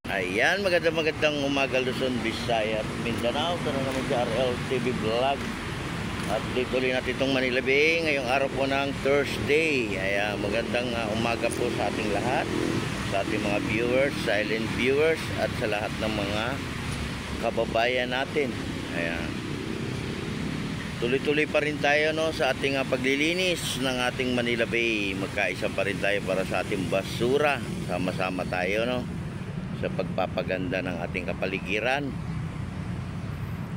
Ayan, magandang umaga Luzon, Visayas at Mindanao. Ito na naman sa RLTV Vlog. At dito ulit natin itong Manila Bay ngayong araw po ng Thursday. Ayan, magandang umaga po sa ating lahat, sa ating mga viewers, silent viewers, at sa lahat ng mga kababayan natin. Ayan, tuloy-tuloy pa rin tayo sa ating paglilinis ng ating Manila Bay. Magkaisa pa rin tayo para sa ating basura. Sama-sama tayo sa pagpapaganda ng ating kapaligiran.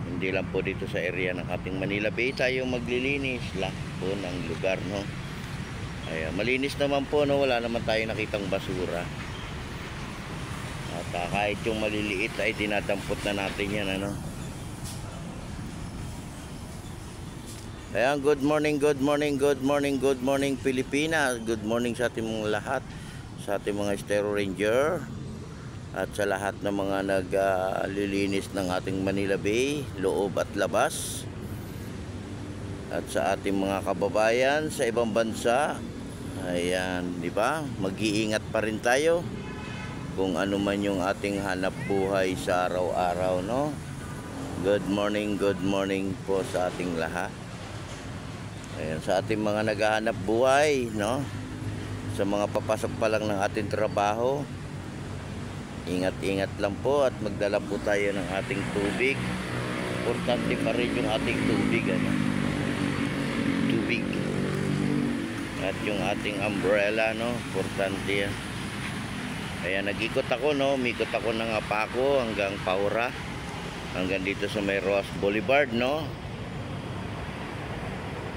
Hindi lang po dito sa area ng ating Manila Bay tayo maglilinis lang po ng lugar Ayan, malinis naman po wala naman tayong nakitang basura. At kahit yung maliliit ay dinadampot na natin yan Ayan, good morning Pilipinas. Good morning sa ating mga lahat, sa ating mga Estero Ranger, at sa lahat ng mga naglilinis ng ating Manila Bay, loob at labas, at sa ating mga kababayan sa ibang bansa. Ayan, di ba? Mag-iingat pa rin tayo kung ano man yung ating hanap buhay sa araw-araw, Good morning po sa ating lahat. Ayan, sa ating mga naghahanap buhay, sa mga papasok pa lang ng ating trabaho, ingat-ingat lang po at magdala po tayo ng ating tubig. Importante pa rin yung ating tubig, tubig. At yung ating umbrella, importante yan. Kaya nag-ikot ako, umikot ako ng Apaco hanggang Paura, hanggang dito sa may Ross Boulevard,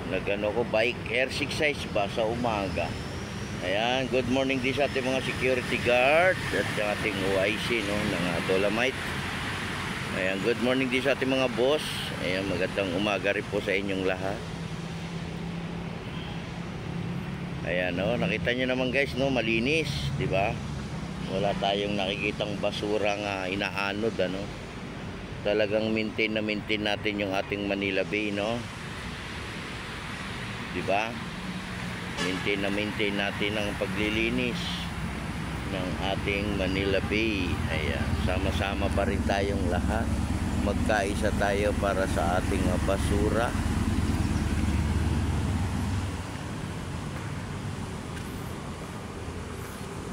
Nagano ko bike exercise ba sa umaga. Ayan, good morning din sa ating mga security guard at yung ating OIC ng Dolomite. Ayan, good morning din sa ating mga boss. Ayan, magandang umaga rin po sa inyong lahat. Ayan, nakita nyo naman guys, malinis, di ba? Wala tayong nakikitang basurang inaanod, Talagang maintain natin yung ating Manila Bay, di ba? Maintain natin ang paglilinis ng ating Manila Bay. Ayan, sama-sama pa rin tayong lahat. Magkaisa tayo para sa ating basura.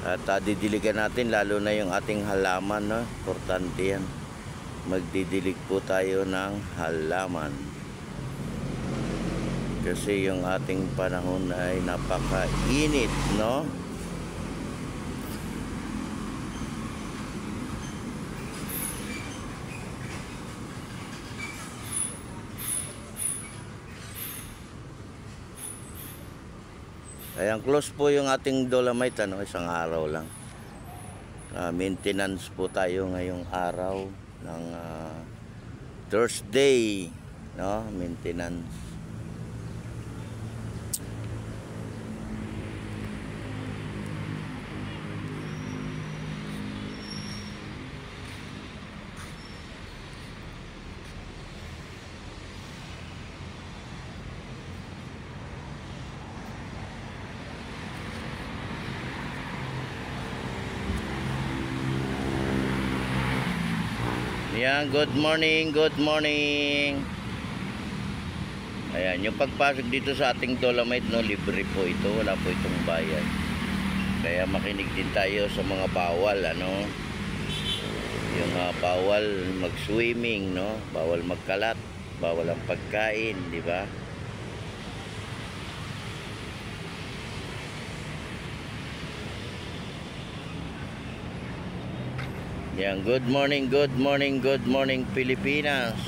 At didiligan natin lalo na yung ating halaman, Importante yan. Magdidilig po tayo ng halaman. Kasi yung ating panahon ay napakainit, Ayan, close po yung ating Dolomite, isang araw lang. Maintenance po tayo ngayong araw ng Thursday, maintenance. Ayan, good morning. Ayan, yung pagpasok dito sa ating Dolomite, libre po ito, wala po itong bayad. Kaya makinig din tayo sa mga bawal, yung bawal mag-swimming, bawal magkalat, bawal ang pagkain, di ba? Yan, good morning Pilipinas.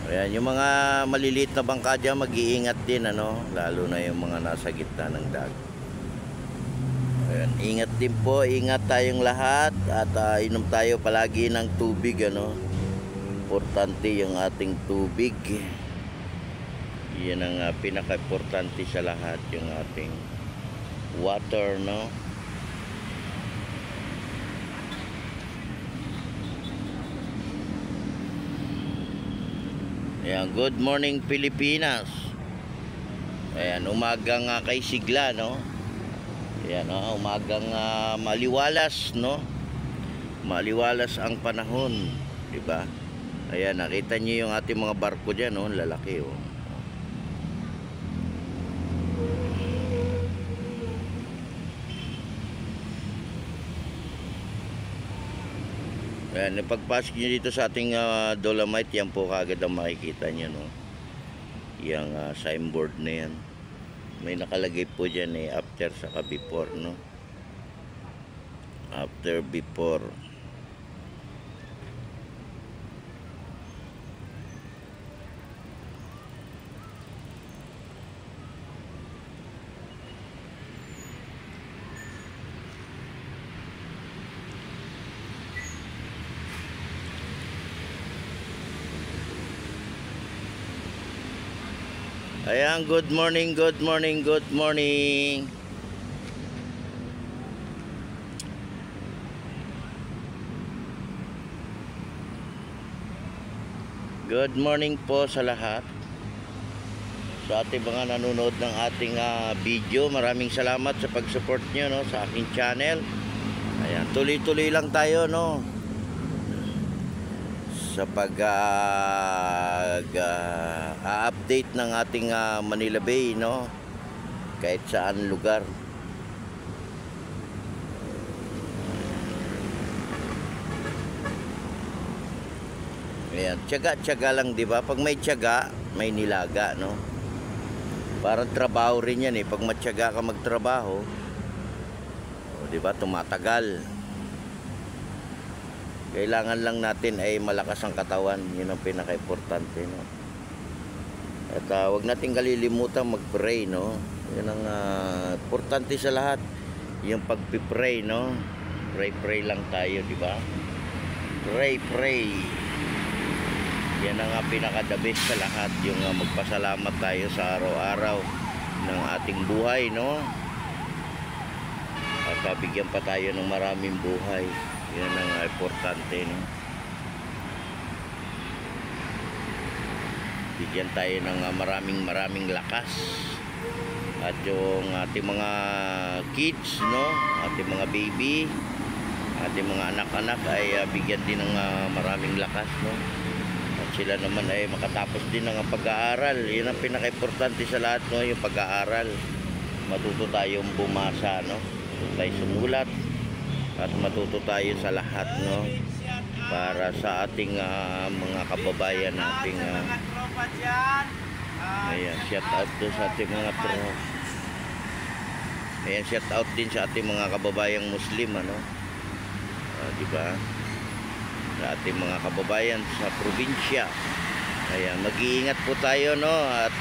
Ayan, yung mga maliliit na bangka dyan, mag-iingat din, lalo na yung mga nasa gitna ng dagat. Ayan, ingat din po, ingat tayong lahat, at inom tayo palagi ng tubig, Importante yung ating tubig. Yan ang pinaka-importante sa lahat, yung ating water, Ayan, good morning Pilipinas. Ayan, umagang kay sigla, no? Ayan, umagang maliwalas, no? Maliwalas ang panahon, di ba? Ayan, nakita niyo yung ating mga barko diyan, no? Lalaki, oh. Ayan, pagpasok nyo dito sa ating Dolomite, yan po kagad ang makikita nyo, no? Yung signboard na yan. May nakalagay po dyan after saka before, no? After, before. Ayan, good morning, good morning, good morning. Good morning po sa lahat. Sa ating mga nanonood ng ating video, maraming salamat sa pag-support nyo, no, sa aking channel. Ayan, tuloy-tuloy lang tayo, no, sa pag-update ng ating Manila Bay, no, kahit saan lugar. Ayan, tiyaga-tiyaga lang, di ba? Pag may tiyaga, may nilaga, no? Parang trabaho rin yan, pag matyaga ka magtrabaho, di ba, tumatagal. Kailangan lang natin ay malakas ang katawan. Yun ang pinaka-importante, no? At wag natin kalilimutan mag-pray, no? Yun ang importante sa lahat. Yung pag-pray, no? Pray lang tayo, di ba? Pray. Yan ang pinaka-the best sa lahat. Yung magpasalamat tayo sa araw-araw ng ating buhay, no? At bigyan pa tayo ng maraming buhay. Yan ang importante, no? Bigyan tayo ng maraming lakas. At yung ating mga kids, no, ating mga baby, ating mga anak-anak ay bigyan din ng maraming lakas, no? At sila naman ay makatapos din ng pag-aaral. Yan ang pinaka-importante sa lahat, no, yung pag-aaral. Matuto tayong bumasa, no? Matuto tayo sumulat. At matuto tayo sa lahat, no, para sa ating mga kababayan nating ayan, shout out din sa ating mga ayan, shout out din sa ating mga kababayang Muslim, ano, di ba, sa ating mga kababayan sa probinsya. Ayan, mag-iingat po tayo, no, at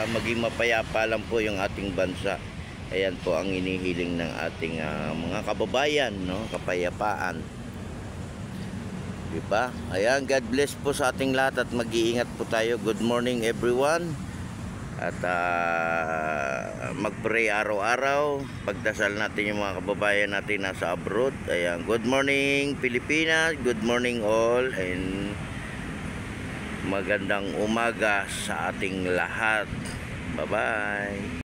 maging mapayapa lang po yung ating bansa. Ayan po ang inihiling ng ating mga kababayan, no? Kapayapaan. Diba? Ayan, God bless po sa ating lahat at mag-iingat po tayo. Good morning everyone. At mag-pray araw-araw. Pagdasal natin yung mga kababayan natin nasa abroad. Ayan, good morning Pilipinas. Good morning all. And magandang umaga sa ating lahat. Bye-bye.